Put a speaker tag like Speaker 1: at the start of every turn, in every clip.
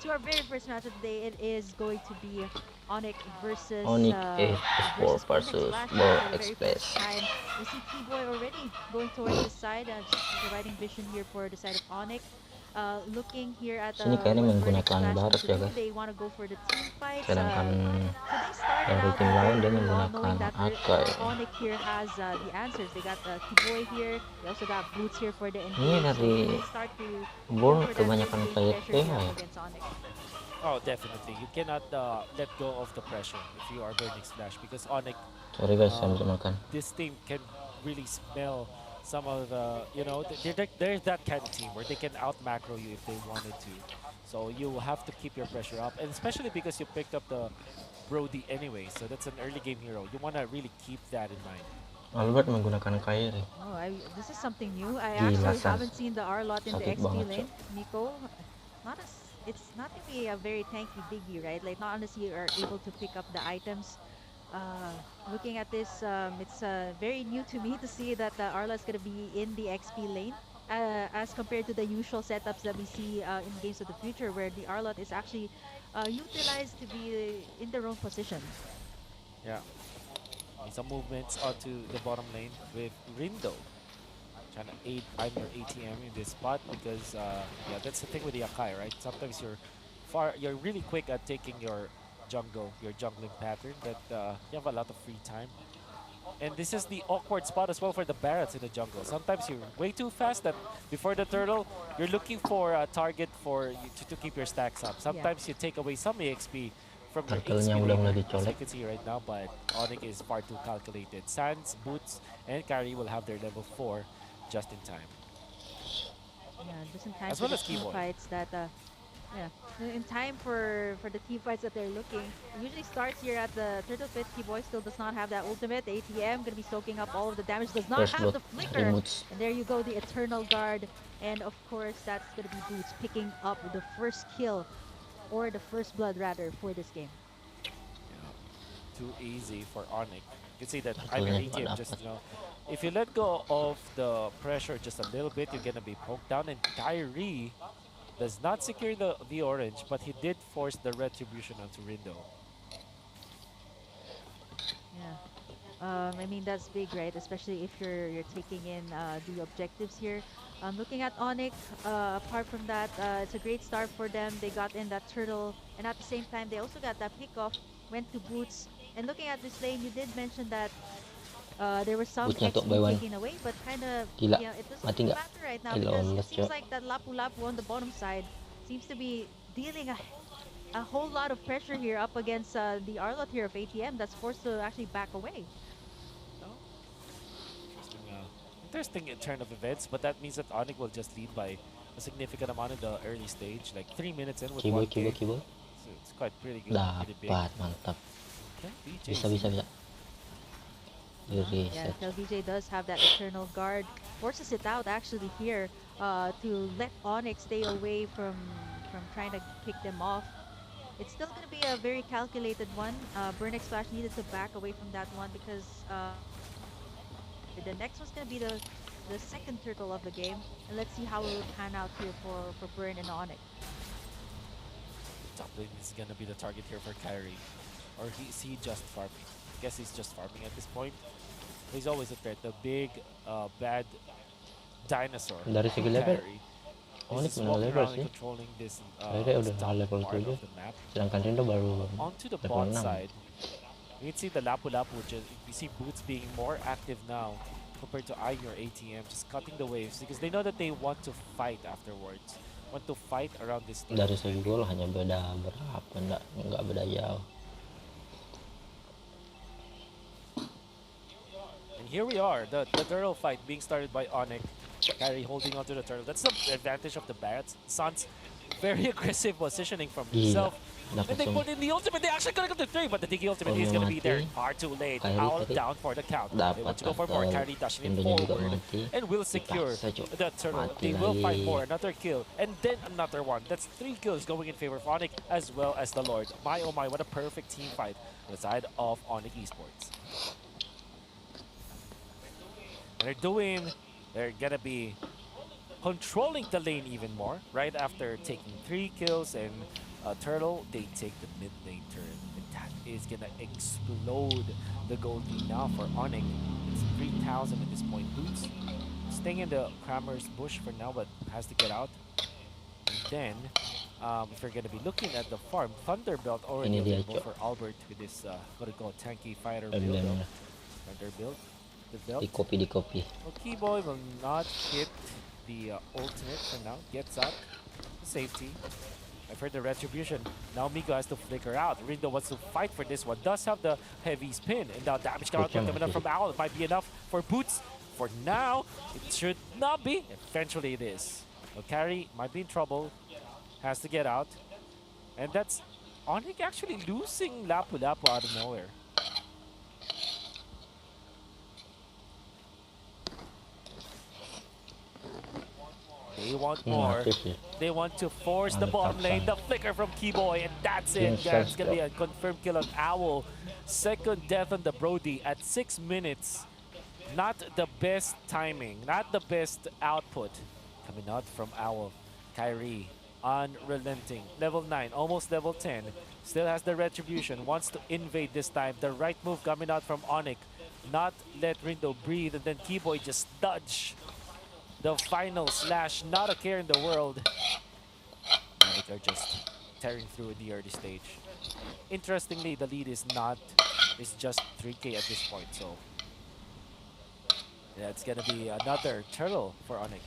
Speaker 1: to our very first match of the day. It is going to be ONIC
Speaker 2: ONIC ESPORT
Speaker 1: versus Burning
Speaker 2: versus
Speaker 1: Splash here
Speaker 2: Ball
Speaker 1: for the very first
Speaker 2: Express.
Speaker 1: time. We see T-Boy already going towards this side, just providing vision here for the side of ONIC. Looking here at
Speaker 2: Sini kayaknya
Speaker 1: what Burning
Speaker 2: menggunakan
Speaker 1: Splash need
Speaker 2: barat
Speaker 1: to
Speaker 2: ya
Speaker 1: do,
Speaker 2: guys.
Speaker 1: they want to go for the team fights.
Speaker 2: Sedangkan
Speaker 1: So they started
Speaker 2: dari
Speaker 1: out
Speaker 2: tim lain
Speaker 1: very
Speaker 2: dia
Speaker 1: early on,
Speaker 2: menggunakan
Speaker 1: knowing that
Speaker 2: Akai.
Speaker 1: ONIC here has the answers. They got T-Boy here. They also got Boots here for the
Speaker 2: Ini
Speaker 1: engage. So
Speaker 2: dari
Speaker 1: they can start to go
Speaker 2: Born
Speaker 1: for that
Speaker 2: kebanyakan
Speaker 1: early game
Speaker 2: player
Speaker 1: pressure
Speaker 2: tengah
Speaker 1: here up
Speaker 2: ya.
Speaker 1: against ONIC.
Speaker 3: Oh, definitely. You cannot let go of the pressure if you are Burning Splash because Onyx,
Speaker 2: Sorry guys, saya bisa makan.
Speaker 3: this team can really smell some of the, you know, there's that kind of team where they can out macro you if they wanted to. So you have to keep your pressure up, and especially because you picked up the Brody anyway, so that's an early game hero. You want to really keep that in mind.
Speaker 2: Albert menggunakan Kairi.
Speaker 1: Oh, this is something new. I
Speaker 2: Gila,
Speaker 1: actually
Speaker 2: Sans.
Speaker 1: haven't seen the R-Lot in the
Speaker 2: Sakit
Speaker 1: XP
Speaker 2: banget,
Speaker 1: lane. Nico, it's not gonna be a very tanky diggy, right? Like, not unless you are able to pick up the items. Looking at this, it's very new to me to see that the R-Lot's gonna be in the XP lane. As compared to the usual setups that we see in Games of the Future, where the R-Lot is actually utilized to be in their own position.
Speaker 3: Yeah. Some movements onto the bottom lane with Rindo. Trying to aid I'm your ATM in this spot because yeah, that's the thing with the Akai, right? Sometimes you're really quick at taking your jungling pattern, but you have a lot of free time. And this is the awkward spot as well for the Barretts in the jungle. Sometimes you're way too fast that before the turtle, you're looking for a target for you to keep your stacks up. Sometimes you take away some EXP from your
Speaker 2: Turtle-nya
Speaker 3: XP
Speaker 2: udah
Speaker 3: laner,
Speaker 2: mulai
Speaker 3: as you
Speaker 2: dicolek.
Speaker 3: can see right now, but ONIC is far too calculated. Sans, Boots, and Carry will have their level 4 just in time.
Speaker 1: Yeah, just in time
Speaker 3: As
Speaker 1: for
Speaker 3: well
Speaker 1: the
Speaker 3: as
Speaker 1: team
Speaker 3: Keyboy.
Speaker 1: fights that yeah, in time for the team fights that they're looking. It usually starts here at the Turtle Pit. Keyboy still does not have that ultimate. The ATM gonna be soaking up all of the damage. Does not
Speaker 2: First
Speaker 1: have
Speaker 2: blood,
Speaker 1: the flicker.
Speaker 2: removes.
Speaker 1: And there you go, the Eternal Guard. And of course, that's gonna be Boots picking up the first kill, or the first blood rather, for this game.
Speaker 3: Yeah. Too easy for ONIC. You can see that I'm your
Speaker 2: Turtle-nya nggak
Speaker 3: ATM just,
Speaker 2: dapat.
Speaker 3: you know, if you let go of the pressure just a little bit, you're gonna be poked down. And Kyrie does not secure the orange, but he did force the retribution onto Rindo.
Speaker 1: Yeah. I mean, that's big, right? Especially if you're taking in the objectives here. Looking at ONIC, apart from that, it's a great start for them. They got in that turtle, and at the same time, they also got that pickoff, went to Boots. And looking at this lane, you did mention that there was some
Speaker 2: Bootnya tuh by
Speaker 1: XP
Speaker 2: one.
Speaker 1: taken away, but kind of,
Speaker 2: Gila,
Speaker 1: yeah, it doesn't
Speaker 2: mati
Speaker 1: really
Speaker 2: nggak?
Speaker 1: matter right now because it
Speaker 2: Lolos,
Speaker 1: seems
Speaker 2: Cok.
Speaker 1: like that Lapu Lapu on the bottom side seems to be dealing a whole lot of pressure here up against the Arlot here of ATM that's forced to actually back away.
Speaker 3: Oh, interesting turn of events, but that means that ONIC will just lead by a significant amount in the early stage, like 3 minutes in with
Speaker 2: Keyboy,
Speaker 3: 1K.
Speaker 2: keyboy, keyboy.
Speaker 3: So it's quite pretty good, pretty big.
Speaker 2: Dapat, mantap.
Speaker 3: Okay, BJ.
Speaker 2: Bisa, bisa, bisa.
Speaker 1: Yeah,
Speaker 2: Reset.
Speaker 1: LBJ does have that Eternal Guard. Forces it out actually here to let Onyx stay away from trying to pick them off. It's still going to be a very calculated one. Burnex Flash needed to back away from that one because the next one's going to be the second turtle of the game. And let's see how it will pan out here for Burn and Onyx.
Speaker 3: Top lane is gonna be the target here for Kyrie. Or is he just farming? I guess he's just farming at this point. He's always a threat. The big, bad dinosaur.
Speaker 2: Dari segi level,
Speaker 3: Kyrie.
Speaker 2: ONIC
Speaker 3: He's just
Speaker 2: menang
Speaker 3: walking
Speaker 2: level
Speaker 3: around and
Speaker 2: sih.
Speaker 3: controlling this
Speaker 2: Kyrie udah
Speaker 3: top
Speaker 2: level
Speaker 3: part
Speaker 2: 7.
Speaker 3: of the map.
Speaker 2: Sedangkan Rindo baru
Speaker 3: Onto the
Speaker 2: level
Speaker 3: bot
Speaker 2: 6.
Speaker 3: side, you can see the Lapu Lapu, which is, you see Boots being more active now compared to I your ATM, just cutting the waves because they know that they want to fight afterwards. Want to fight around this team.
Speaker 2: Dari segi gol hanya beda berapa, nggak beda jauh.
Speaker 3: And here we are, the turtle fight being started by ONIC. Kyrie holding onto the turtle. That's the advantage of the Barretts. Sans, very aggressive positioning from himself. And they put in the ultimate. They actually gonna go to 3, but the Diggy ultimate is gonna be there. Far too late. All down for the count. They want to go for more. Kyrie dashing in forward and will secure the turtle. They will find more. Another kill. And then another one. That's 3 kills going in favor of ONIC as well as the Lord. My oh my, what a perfect team fight on the side of ONIC Esports. And they're gonna be controlling the lane even more right after taking 3 kills and turtle, they take the mid lane turret. And that is gonna explode the gold lead now for ONIC. It's 3,000 at this point. Boots staying in the Kramer's bush for now, but has to get out. And then, if you're gonna be looking at the farm, Thunderbelt already
Speaker 2: Ini dia,
Speaker 3: available
Speaker 2: Cok.
Speaker 3: for Albert with this what do you call tanky fighter build.
Speaker 2: Emblemnya.
Speaker 3: Thunderbuild, the belt.
Speaker 2: Di copy.
Speaker 3: Well, Keyboy will not hit the ultimate for now. Gets up. Safety. I've heard the retribution. Now Miko has to flicker out. Rindo wants to fight for this one. Does have the heavy spin. And now damage coming up from Owl. It might be enough for Boots. For now, it should not be. Eventually it is. So Carry might be in trouble. Has to get out. And that's ONIC actually losing Lapu Lapu out of nowhere. They want more. They want to force the bottom lane. The flicker from Keyboy, and that's it. That's gonna be a confirmed kill on Owl. Second death on the Brody at 6 minutes. Not the best timing, not the best output. Coming out from Owl. Kyrie, unrelenting. Level 9, almost level 10. Still has the retribution. Wants to invade this time. The right move coming out from ONIC. Not let Rindo breathe, and then Keyboy just dodge the final slash. Not a care in the world. ONIC are just tearing through in the early stage. Interestingly, the lead is just 3K at this point, so yeah, it's gonna be another turtle for ONIC.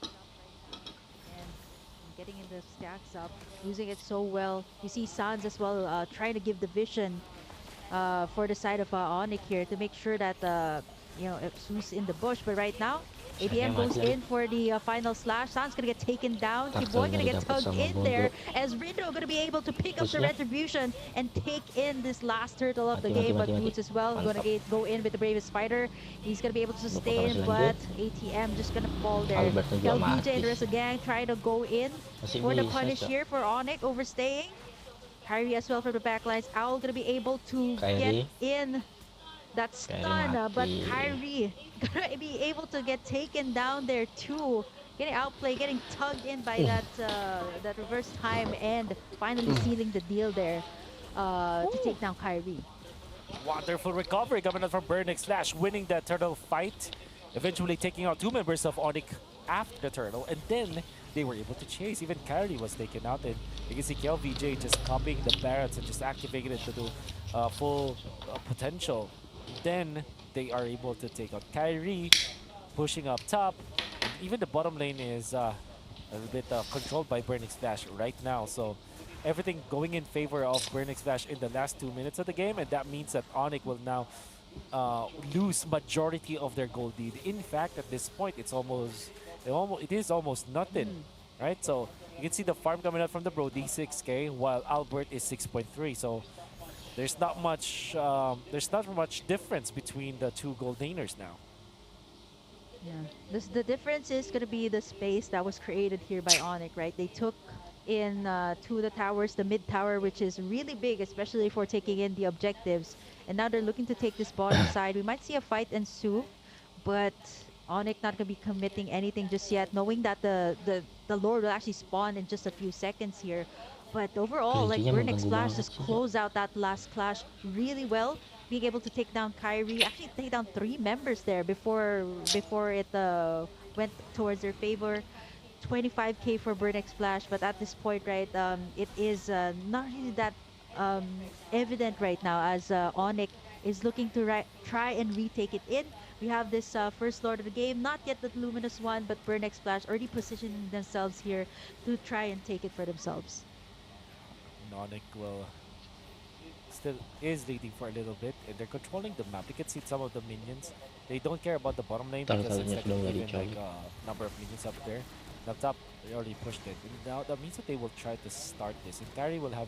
Speaker 1: And getting in the stacks up, using it so well. You see Sans as well trying to give the vision for the side of ONIC here to make sure that who's in the bush. But right now, ABM goes in for the final slash. Sans gonna get taken down. Keyboy gonna get tugged in there as Rindo gonna be able to pick up the retribution and take in this last turtle of the game. But Boots as well gonna go in with the bravest spider. He's gonna be able to sustain, but ATM just gonna fall there. LBJ and the rest of the gang try to go in for the punish here for ONIC overstaying. Kyrie as well from the backlines. Owl gonna be able to get in that stun, but Kyrie gonna be able to get taken down there too. Getting outplayed, getting tugged in by that reverse time, and finally sealing the deal there to take down Kyrie.
Speaker 3: Wonderful recovery coming out from Burnix Flash, winning that turtle fight. Eventually taking out 2 members of ONIC after the turtle, and then they were able to chase. Even Kyrie was taken out, and you can see KLVJ just copying the barrels and just activating it to do full potential. Then they are able to take out Kyrie, pushing up top. And even the bottom lane is a little bit controlled by Burnix Flash right now. So everything going in favor of Burnix Flash in the last 2 minutes of the game, and that means that ONIC will now lose majority of their gold lead. In fact, at this point, it is almost nothing, right? So you can see the farm coming out from the Brody, 6K, while Albert is 6.3. So there's not much difference between the two gold laners now.
Speaker 1: Yeah, the difference is going to be the space that was created here by ONIC, right? They took in two of the towers, the mid tower, which is really big, especially for taking in the objectives. And now they're looking to take this bottom side. We might see a fight ensue, but ONIC not going to be committing anything just yet, knowing that the Lord will actually spawn in just a few seconds here. But overall, like Burnix Flash just close out that last clash really well, being able to take down Kyrie, actually take down 3 members there before it went towards their favor. 25K for Burnix Flash, but at this point, right, it is not really that evident right now as ONIC is looking to try and retake it in. We have this first Lord of the game, not yet the Luminous one, but Burnix Flash already positioning themselves here to try and take it for themselves.
Speaker 3: ONIC will still is leading for a little bit, and they're controlling the map. You can see some of the minions. They don't care about the bottom lane because it's like even number of minions up there. Up top, they already pushed it. And now that means that they will try to start this. And Gary will have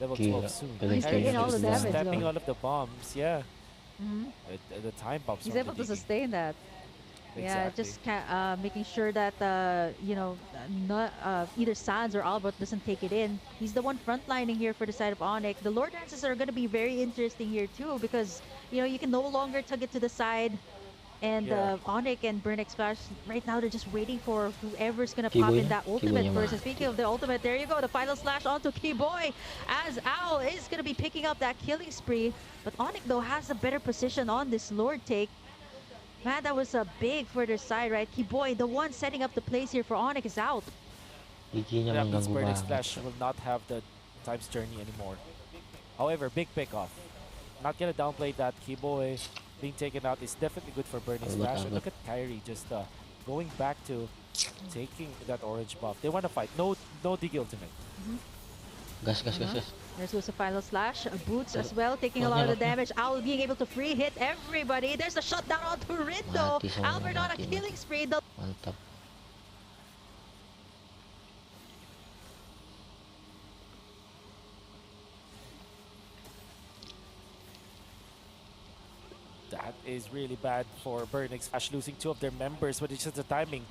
Speaker 3: level 12 soon.
Speaker 1: He's taking all the damage,
Speaker 3: stepping all of the bombs, yeah. The time bombs.
Speaker 1: He's able to sustain that.
Speaker 3: Exactly.
Speaker 1: Yeah, just making sure that not either Sans or Albert doesn't take it in. He's the one frontlining here for the side of ONIC. The Lord Dances are going to be very interesting here too, because you can no longer tug it to the side. And
Speaker 3: Yeah.
Speaker 1: ONIC and Burnex Splash, right now they're just waiting for whoever's gonna pop in
Speaker 2: Keyboynya,
Speaker 1: that ultimate
Speaker 2: keyboynya
Speaker 1: first. And
Speaker 2: mati.
Speaker 1: speaking of the ultimate, there you go, the final slash onto Keyboy, as Owl is gonna be picking up that killing spree. But ONIC though has a better position on this Lord take. Man, that was a big for their side, right? Keyboy, the one setting up the plays here for ONIC, is out.
Speaker 2: Giginya
Speaker 3: That means
Speaker 2: mengganggu
Speaker 3: Burnex
Speaker 2: banget.
Speaker 3: Flash will not have the times journey anymore. However, big pick off. Not gonna downplay that. Keyboy being taken out is definitely good for Burning
Speaker 2: Albert,
Speaker 3: Splash. And
Speaker 2: Albert.
Speaker 3: look at Kyrie just going back to taking that orange buff. They want to fight. No Digi ultimate.
Speaker 2: Gas, gas, gas,
Speaker 1: Uh-huh.
Speaker 2: gas.
Speaker 1: There's also final slash. Boots
Speaker 2: Pero,
Speaker 1: as well, taking a lot of
Speaker 2: locknya,
Speaker 1: the
Speaker 2: locknya.
Speaker 1: damage. Owl being able to free hit everybody. There's a shutdown onto Rindo.
Speaker 2: Mati semua,
Speaker 1: Albert on a
Speaker 2: mati,
Speaker 1: killing
Speaker 2: mati.
Speaker 1: spree. The
Speaker 2: Mantap.
Speaker 3: That is really bad for Burning Splash losing two of their members, but it's just the timing.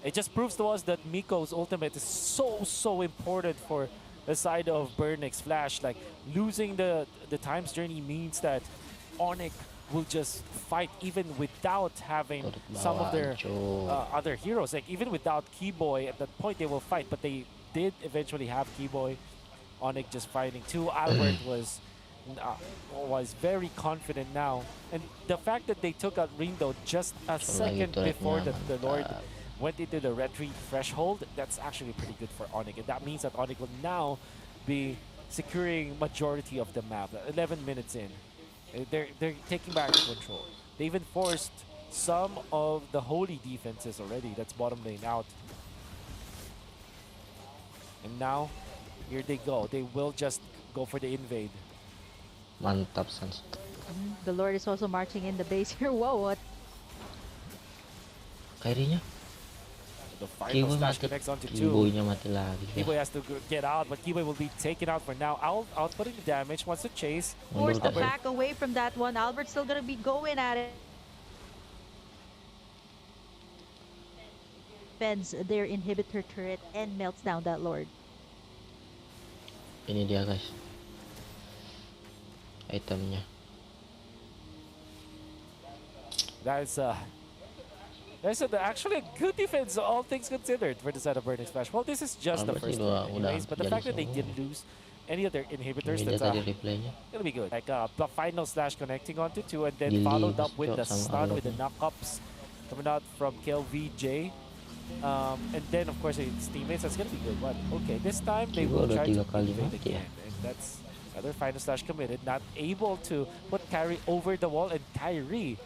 Speaker 3: It just proves to us that Miko's ultimate is so important for the side of Burnix Flash. Like losing the times journey means that ONIC will just fight even without having
Speaker 2: Turut
Speaker 3: some of their
Speaker 2: bawaan, cuk.
Speaker 3: other heroes. Like even without Keyboy, at that point they will fight, but they did eventually have Keyboy. ONIC just fighting too. Albert was very confident now, and the fact that they took out Rindo just a
Speaker 2: Lagi
Speaker 3: second
Speaker 2: turretnya,
Speaker 3: before the Lord
Speaker 2: mantap.
Speaker 3: went into the retreat threshold, that's actually pretty good for ONIC, and that means that ONIC will now be securing majority of the map. 11 minutes in, they're taking back control. They even forced some of the holy defenses already. That's bottom lane out, and now here they go. They will just go for the invade.
Speaker 2: Mantap, Sans.
Speaker 1: The Lord is also marching in the base here. Whoa, what?
Speaker 2: Kyrie-nya.
Speaker 3: The final
Speaker 2: Keyboy
Speaker 3: slash
Speaker 2: mati.
Speaker 3: connects onto two.
Speaker 2: Keyboy-nya mati lagi.
Speaker 3: Keyboy has to get out, but Keyboy will be taken out for now. Outputting the damage, wants to chase.
Speaker 1: Force
Speaker 2: Mundur
Speaker 1: the
Speaker 2: tak,
Speaker 1: back away from that one. Albert's still gonna be going at it. Defends their inhibitor turret and melts down that Lord.
Speaker 2: Ini dia, guys. Itemnya.
Speaker 3: That's actually a good defense, all things considered, for the side of Burning Splash. Well, this is just the
Speaker 2: Albert
Speaker 3: first
Speaker 2: sih
Speaker 3: one anyways,
Speaker 2: udah
Speaker 3: but the
Speaker 2: jadi
Speaker 3: fact that they
Speaker 2: semua.
Speaker 3: didn't lose any of their inhibitors,
Speaker 2: Ini dia
Speaker 3: that's
Speaker 2: tadi replaynya.
Speaker 3: gonna be good. Like the final slash connecting onto two, and then
Speaker 2: Juli,
Speaker 3: followed up with
Speaker 2: Cok,
Speaker 3: the
Speaker 2: sama
Speaker 3: stun with the
Speaker 2: Albert.
Speaker 3: knockups coming out from KLVJ. And then of course it's teammates. That's gonna be good. But okay, this time they
Speaker 2: Kibo
Speaker 3: will
Speaker 2: udah
Speaker 3: try to
Speaker 2: 3 kali
Speaker 3: invade
Speaker 2: mati ya.
Speaker 3: again, and that's another final slash committed. Not able to put Kyrie over the wall, and Kyrie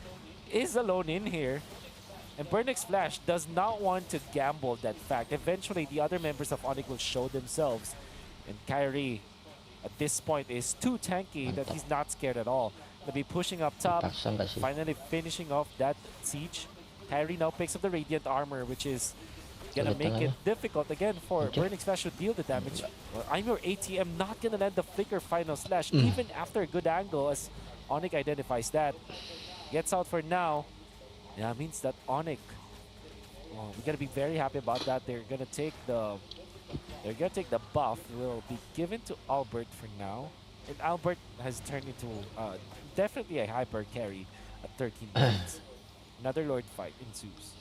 Speaker 3: is alone in here. And Burnix Flash does not want to gamble that fact. Eventually, the other members of ONIC will show themselves. And Kyrie, at this point, is too tanky that he's not scared at all. Gonna be pushing up top,
Speaker 2: Dipaksa nggak sih?
Speaker 3: finally finishing off that siege. Kyrie now picks up the Radiant Armor, which is gonna
Speaker 2: Ulit
Speaker 3: make it
Speaker 2: tangannya.
Speaker 3: difficult again for
Speaker 2: Anjir.
Speaker 3: Burnix Flash to deal the damage. Well, I'm your ATM, not gonna land the flicker final slash, even after a good angle, as ONIC identifies that. Gets out for now. Yeah, it means that ONIC, well, we gotta be very happy about that. They're gonna take the buff. Will be given to Albert for now, and Albert has turned into definitely a hyper carry at 13 minutes. Another Lord fight ensues.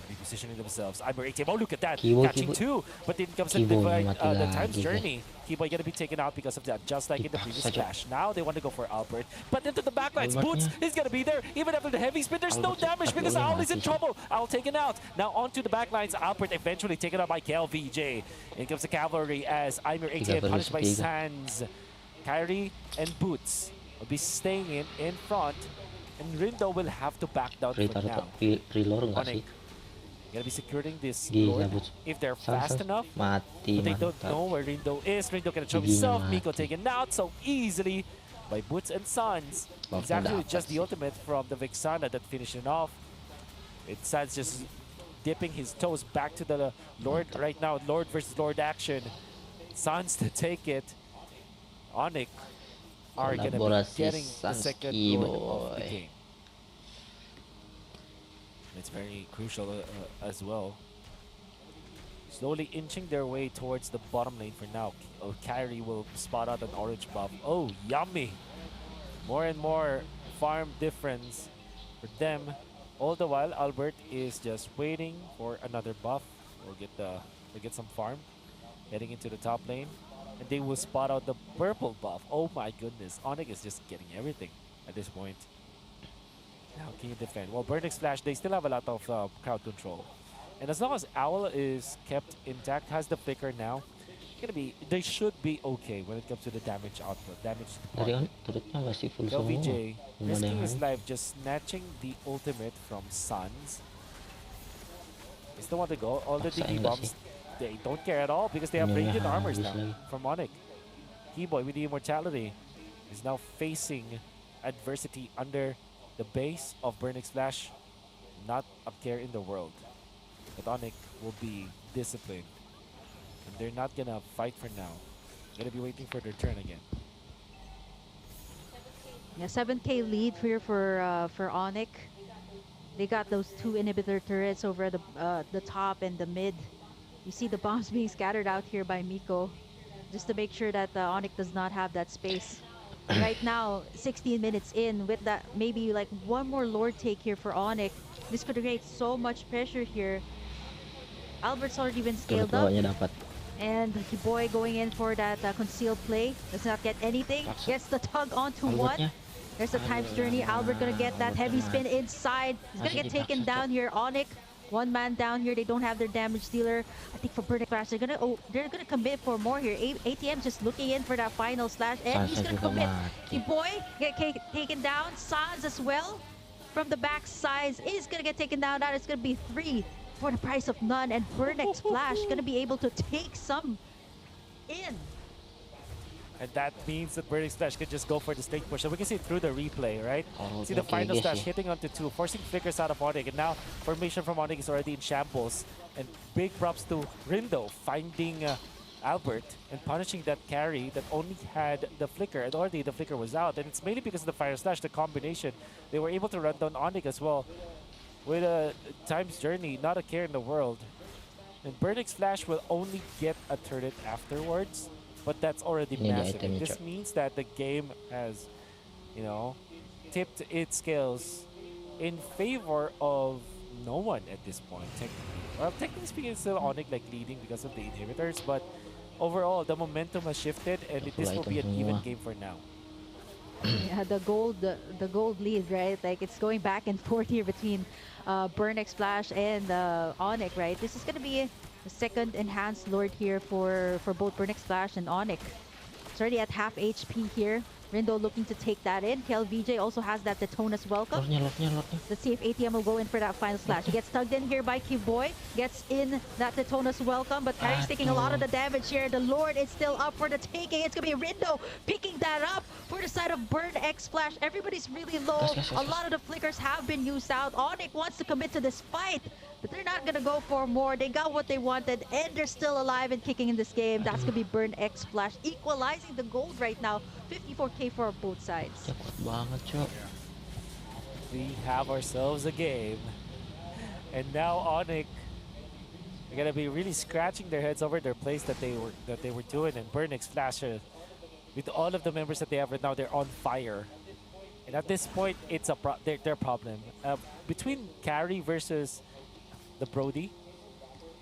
Speaker 3: Repositioning themselves. I'm ATM. Oh, look at that.
Speaker 2: Keyboy,
Speaker 3: Catching
Speaker 2: Keyboy.
Speaker 3: two. But then comes the
Speaker 2: Keyboy
Speaker 3: divide,
Speaker 2: mati
Speaker 3: the time's
Speaker 2: lagi,
Speaker 3: journey. Keyboy gonna be taken out because of that, just like in the previous
Speaker 2: Dipaksa, Cok.
Speaker 3: splash. Now they want to go for Albert. But into the backlines,
Speaker 2: Albertnya.
Speaker 3: Boots is gonna be there. Even after the heavy spin, there's no
Speaker 2: Albert
Speaker 3: damage
Speaker 2: cepat
Speaker 3: because
Speaker 2: dulu,
Speaker 3: Owl is in
Speaker 2: mati.
Speaker 3: trouble. Owl taken out. Now onto the backlines. Albert eventually taken out by KLVJ. In comes the cavalry as I'm your ATM
Speaker 2: versus
Speaker 3: punished by
Speaker 2: 3.
Speaker 3: Sands. Kyrie and Boots will be staying in front. And Rindo will have to back down for now.
Speaker 2: Reload nggak sih?
Speaker 3: ONIC gonna be securing this
Speaker 2: Gila,
Speaker 3: Lord
Speaker 2: Boots.
Speaker 3: if they're
Speaker 2: Sans,
Speaker 3: fast
Speaker 2: Sans.
Speaker 3: enough.
Speaker 2: Mati,
Speaker 3: But they don't
Speaker 2: mantap.
Speaker 3: know where Rindo is. Rindo gonna show
Speaker 2: Giginya
Speaker 3: himself. Miko
Speaker 2: mati.
Speaker 3: taken out so easily by Boots and Sons. It's
Speaker 2: Buffnya
Speaker 3: actually
Speaker 2: dapat
Speaker 3: just the
Speaker 2: sih.
Speaker 3: ultimate from the Vixana that finished it off. It's Sans just dipping his toes back to the Lord right now. Lord versus Lord action. Sons to take it. ONIC are gonna be
Speaker 2: Kolaborasi
Speaker 3: getting the
Speaker 2: Sans
Speaker 3: second Lord of the
Speaker 2: Keyboy.
Speaker 3: game. It's very crucial as well. Slowly inching their way towards the bottom lane for now. Kyrie will spot out an orange buff. Oh, yummy! More and more farm difference for them. All the while, Albert is just waiting for another buff or get some farm, heading into the top lane, and they will spot out the purple buff. Oh my goodness, ONIC is just getting everything at this point. Now can you defend? Well, Burnix Flash, they still have a lot of crowd control, and as long as Owl is kept intact, has the flicker now, they should be okay when it comes to the damage output, damage
Speaker 2: Dari
Speaker 3: department.
Speaker 2: turretnya masih full semua.
Speaker 3: LVJ
Speaker 2: Belum ada
Speaker 3: risking
Speaker 2: yang
Speaker 3: his
Speaker 2: habis.
Speaker 3: life, just snatching the ultimate from Suns. They still want to go. All the
Speaker 2: Paksain
Speaker 3: DP
Speaker 2: nggak
Speaker 3: bombs,
Speaker 2: sih?
Speaker 3: they don't care at all because they have
Speaker 2: Ininya
Speaker 3: radiant armors
Speaker 2: habis
Speaker 3: now
Speaker 2: lagi.
Speaker 3: from ONIC. Keyboy with the immortality is now facing adversity under the base of Burnix Flash. Not a care in the world. But ONIC will be disciplined. And they're not gonna fight for now. Gonna be waiting for their turn again.
Speaker 1: Yeah, 7K lead here for ONIC. They got those two inhibitor turrets over at the top and the mid. You see the bombs being scattered out here by Miko, just to make sure that ONIC does not have that space. Right now, 16 minutes in, with that maybe like one more Lord take here for ONIC, this could create so much pressure here. Albert's already been
Speaker 2: Turret
Speaker 1: scaled up,
Speaker 2: bawahnya dapat.
Speaker 1: and Boy going in for that concealed play. Does not get anything.
Speaker 2: Paksa.
Speaker 1: Gets the tug onto one.
Speaker 2: Albertnya.
Speaker 1: There's a time's journey. Albert gonna get that heavy spin inside. He's gonna get taken down here. ONIC, one man down here. They don't have their damage dealer. I think for Burning Flash, they're gonna commit for more here. ATM just looking in for that final slash, and he's
Speaker 2: Sansa
Speaker 1: gonna
Speaker 2: juga
Speaker 1: commit.
Speaker 2: mati.
Speaker 1: Boy get taken down. Sans as well from the back side is gonna get taken down. That is gonna be 3 for the price of none, and Burnix Flash gonna be able to take some in.
Speaker 3: And that means that Burning Splash can just go for the stake push. And we can see it through the replay, right?
Speaker 2: Oh,
Speaker 3: See the
Speaker 2: okay,
Speaker 3: final
Speaker 2: yes,
Speaker 3: slash
Speaker 2: yeah.
Speaker 3: hitting onto 2, forcing flickers out of ONIC. And now formation from ONIC is already in shambles. And big props to Rindo finding Albert and punishing that carry that only had the flicker. And already the flicker was out. And it's mainly because of the fire slash, the combination. They were able to run down ONIC as well. With a time's journey, not a care in the world. And Burnix Flash will only get a turret afterwards. But that's already
Speaker 2: Ini dia
Speaker 3: massive.
Speaker 2: itemnya,
Speaker 3: This
Speaker 2: Cok.
Speaker 3: means that the game has, tipped its scales in favor of no one at this point. Well, technically speaking, it's still ONIC leading because of the inhibitors, but overall, the momentum has shifted, and this will be an even game for now.
Speaker 1: Yeah, the gold lead, right? Like it's going back and forth here between Burnix Flash and ONIC, right? This is gonna be the second enhanced Lord here for both Burnix Flash and ONIC. It's already at half HP here. Rindo looking to take that in. KLVJ also has that Detona's welcome.
Speaker 2: Lordnya.
Speaker 1: Let's see if ATM will go in for that final slash. He gets tugged in here by Boy. Gets in that Detona's welcome, but Carrie's taking a lot of the damage here. The Lord is still up for the taking. It's going to be Rindo picking that up for the side of Burn X Flash. Everybody's really low.
Speaker 2: Yes.
Speaker 1: A lot of the flickers have been used out. ONIC wants to commit to this fight, but they're not going to go for more. They got what they wanted, and they're still alive and kicking in this game. That's going to be Burn X Flash equalizing the gold right now. 54K for both sides.
Speaker 2: Ya kuat banget, Cok.
Speaker 3: We have ourselves a game. And now ONIC are gonna be really scratching their heads over their plays that they were doing, and Burnix Flash, with all of the members that they have right now, they're on fire. And at this point, it's their problem. Between carry versus the Brody,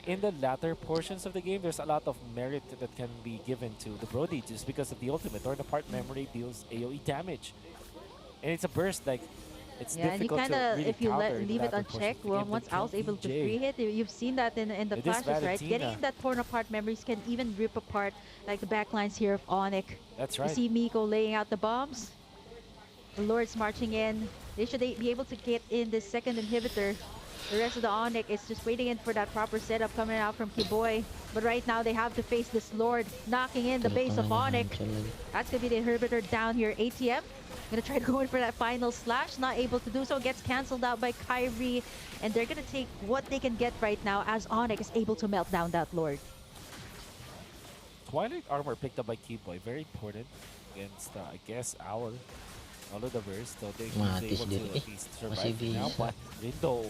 Speaker 3: in the latter portions of the game, there's a lot of merit that can be given to the Brody just because of the ultimate. Torn apart memory deals AoE damage. And it's a burst, it's
Speaker 1: Yeah, and you
Speaker 3: difficult
Speaker 1: kind
Speaker 3: to
Speaker 1: of,
Speaker 3: really
Speaker 1: if you
Speaker 3: counter in the
Speaker 1: leave it
Speaker 3: latter portions
Speaker 1: unchecked,
Speaker 3: of the
Speaker 1: well,
Speaker 3: game,
Speaker 1: once
Speaker 3: but
Speaker 1: Al's able to
Speaker 3: KLVJ,
Speaker 1: free hit, you've seen that in the
Speaker 3: It is
Speaker 1: flashes, right?
Speaker 3: Valentina.
Speaker 1: Getting that torn apart memories can even rip apart like the backlines here of ONIC.
Speaker 3: That's
Speaker 1: You
Speaker 3: right.
Speaker 1: see Miko laying out the bombs. The Lord's marching in. They should be able to get in this second inhibitor. The rest of the ONIC is just waiting in for that proper setup coming out from Kiboy. But right now they have to face this Lord knocking in the base of ONIC. That's gonna be the inhibitor down here. ATM gonna try to go in for that final slash, not able to do so, gets cancelled out by Kyrie, and they're gonna take what they can get right now as ONIC is able to melt down that Lord.
Speaker 3: Twilight armor picked up by Keyboy, very important against, I guess, Owl of the Burst. So they
Speaker 2: Mati
Speaker 3: was able
Speaker 2: sendiri.
Speaker 3: to at least
Speaker 2: Masih
Speaker 3: survive now.
Speaker 2: bisa.
Speaker 3: But Rindo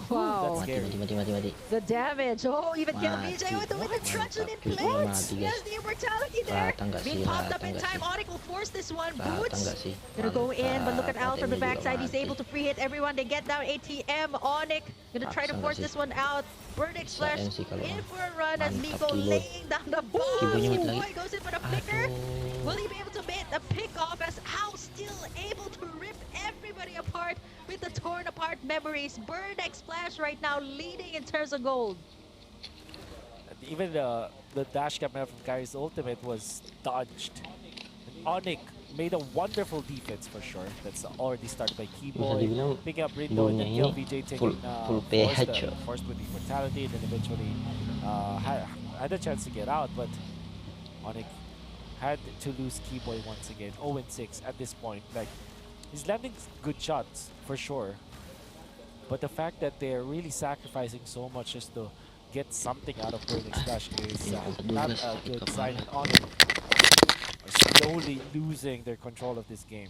Speaker 1: Wow.
Speaker 3: That's scary.
Speaker 2: Mati.
Speaker 1: The damage. Oh, even kill
Speaker 2: Mati.
Speaker 1: VJ with the truncheon in
Speaker 2: Mantap.
Speaker 1: place.
Speaker 2: Mati, guys.
Speaker 1: Yes, the immortality there.
Speaker 2: Rata nggak
Speaker 1: Being
Speaker 2: sih?
Speaker 1: popped up
Speaker 2: Rata
Speaker 1: in
Speaker 2: nggak
Speaker 1: time.
Speaker 2: sih?
Speaker 1: ONIC will force this one.
Speaker 2: Rata
Speaker 1: Boots.
Speaker 2: nggak sih?
Speaker 1: Gonna go in, but look at Al from the
Speaker 2: Mantap,
Speaker 1: backside.
Speaker 2: juga
Speaker 1: He's able to
Speaker 2: mati.
Speaker 1: free hit everyone. They get down ATM. ONIC gonna try to
Speaker 2: Paksa nggak
Speaker 1: force
Speaker 2: sih?
Speaker 1: this one out. Burnick
Speaker 2: Bisa
Speaker 1: Splash
Speaker 2: MC kalau
Speaker 1: in
Speaker 2: mah.
Speaker 1: for a run as
Speaker 2: Mantap,
Speaker 1: Miko
Speaker 2: keyboard.
Speaker 1: laying down the bomb.
Speaker 2: Keyboardnya mati lagi.
Speaker 1: Boy goes in for the flicker. Will
Speaker 2: Aduh.
Speaker 1: he be able to make a pick off as Al still able to rip everybody apart with the torn apart memories? Burnick Splash right now leading in terms of gold.
Speaker 3: Even the dash camera from Kyrie's ultimate was dodged. And ONIC made a wonderful defense for sure. That's already started by
Speaker 2: Bisa
Speaker 3: Keyboy.
Speaker 2: dibilang
Speaker 3: Picking up Rindo and then
Speaker 2: Bonya
Speaker 3: kill
Speaker 2: ini
Speaker 3: VJ taking
Speaker 2: full PH.
Speaker 3: forced with the immortality and then eventually had a chance to get out, but ONIC had to lose Keyboy once again. 0-6 at this point. Like, he's landing good shots for sure. But the fact that they're really sacrificing so much just to get something out of Burnick Splash is not a good sign. And ONIC are slowly losing their control of this game.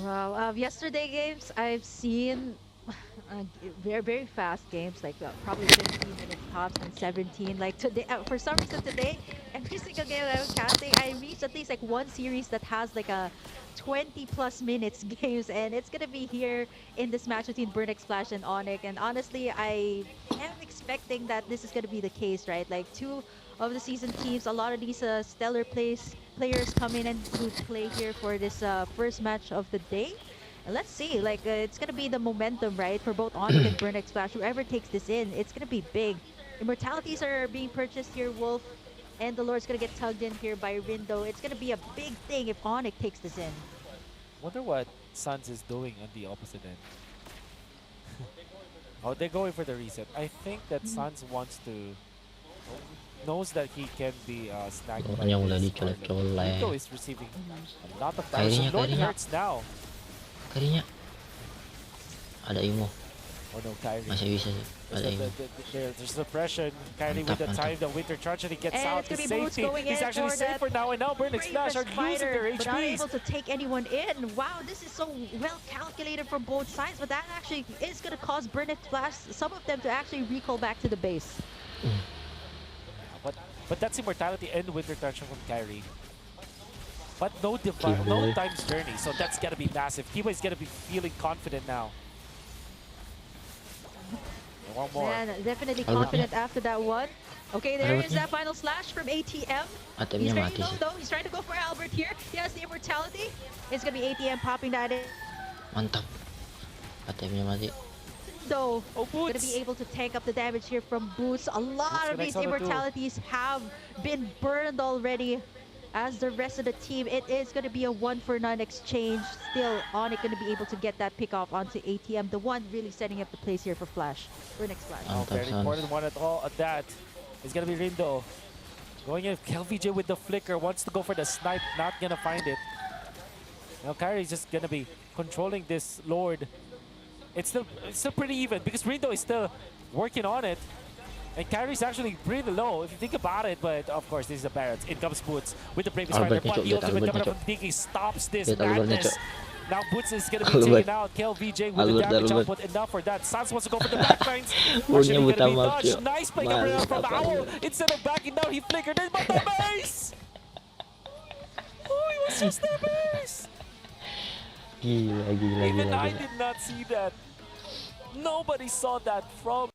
Speaker 1: Wow. Yesterday games, I've seen very fast games, like probably 15 minutes tops and 17. Like today, for some reason today, every single game that I was casting, I reached at least like one series that has like a 20 plus minutes games, and it's gonna be here in this match between Burnick Splash and ONIC. And honestly, I am expecting that this is gonna be the case, right? Like two of the season teams, a lot of these stellar players come in and to play here for this first match of the day. And let's see, like it's gonna be the momentum, right, for both ONIC and Burnick Splash. Whoever takes this in, it's gonna be big. Immortalities are being purchased here, Wolf, and the Lord's gonna get tugged in here by Rindo. It's gonna be a big thing if ONIC takes this in.
Speaker 3: Wonder what Suns is doing on the opposite end. Oh, they're going for the reset. I think that Suns knows that he can be snagged by
Speaker 2: Orang yang udah
Speaker 3: this
Speaker 2: dicolek-colek.
Speaker 3: Rindo is receiving a lot of damage.
Speaker 2: Kayaknya,
Speaker 3: Lord
Speaker 2: kayaknya.
Speaker 3: hurts now.
Speaker 2: Kayaknya ada Imo.
Speaker 3: Oh no, Kyrie.
Speaker 2: Masih bisa sih. Ada Imo.
Speaker 3: There's the pressure. Kyrie with the
Speaker 2: Mantap,
Speaker 3: time, the winter charge, and he gets
Speaker 1: And
Speaker 3: out
Speaker 1: it's
Speaker 3: to
Speaker 1: gonna be Boots
Speaker 3: safety.
Speaker 1: going
Speaker 3: He's
Speaker 1: in
Speaker 3: actually
Speaker 1: for
Speaker 3: safer
Speaker 1: that
Speaker 3: now, and now Burnick Splash are
Speaker 1: bravest
Speaker 3: losing their
Speaker 1: fighter, but not able
Speaker 3: HPs.
Speaker 1: to take anyone in. Wow, this is so well calculated from both sides, but that actually is gonna cause Burnick Splash, some of them, to actually recall back to the base.
Speaker 3: But that's immortality and winter touch from Kyrie. But no
Speaker 2: Keyboy.
Speaker 3: time's journey, so that's gotta be massive. Keyboy's gonna be feeling confident now. And one more.
Speaker 1: Man, definitely
Speaker 2: Albert
Speaker 1: confident after that one. Okay, there is
Speaker 2: Albert
Speaker 1: that final slash from ATM. He's
Speaker 2: ATM-nya
Speaker 1: very
Speaker 2: mati
Speaker 1: low
Speaker 2: sih.
Speaker 1: though. He's trying to go for Albert here. He has the immortality. It's gonna be ATM popping that in.
Speaker 2: Mantap. ATM-nya mati.
Speaker 1: Though,
Speaker 3: Oh,
Speaker 1: gonna
Speaker 3: Boots!
Speaker 1: be able to take up the damage here from Boots. A lot of
Speaker 3: connects
Speaker 1: these
Speaker 3: on the two.
Speaker 1: immortalities have been burned already. As the rest of the team, it is going to be a 1-for-9 exchange. Still, ONIC going to be able to get that pick off onto ATM. The one really setting up the place here for Flash. For next Flash.
Speaker 3: Oh,
Speaker 2: Mantap,
Speaker 3: very
Speaker 2: Suns.
Speaker 3: important one at all. At that is gonna be Rindo. Going in, KLVJ with the flicker, wants to go for the snipe, not gonna find it. Now Kyrie's just gonna be controlling this Lord. It's still pretty even because Rindo is still working on it. And Kyrie's actually pretty low if you think about it, but of course this is a Barrett. In comes Boots with the bravest fighter,
Speaker 2: Albertnya,
Speaker 3: but
Speaker 2: Cok.
Speaker 3: the
Speaker 2: Lihat
Speaker 3: ultimate
Speaker 2: Albertnya,
Speaker 3: coming
Speaker 2: Cok.
Speaker 3: from Dinky stops this
Speaker 2: Lihat Albertnya,
Speaker 3: madness.
Speaker 2: Cok.
Speaker 3: Now Boots is gonna be
Speaker 2: Albert.
Speaker 3: taken out. KLVJ with the
Speaker 2: Albert,
Speaker 3: damage
Speaker 2: Albert.
Speaker 3: output, enough for that. Sans wants to go for the backlines.
Speaker 2: Punya
Speaker 3: Actually
Speaker 2: buta
Speaker 3: gonna be
Speaker 2: maaf,
Speaker 3: dodged.
Speaker 2: Cok.
Speaker 3: Nice play coming out from
Speaker 2: Mantap,
Speaker 3: Owl.
Speaker 2: Albert.
Speaker 3: Instead of backing down, he flickered it, but the base! Oh, he was just the base!
Speaker 2: Gila, gila,
Speaker 3: Even
Speaker 2: gila,
Speaker 3: I
Speaker 2: gila.
Speaker 3: did not see that. Nobody saw that from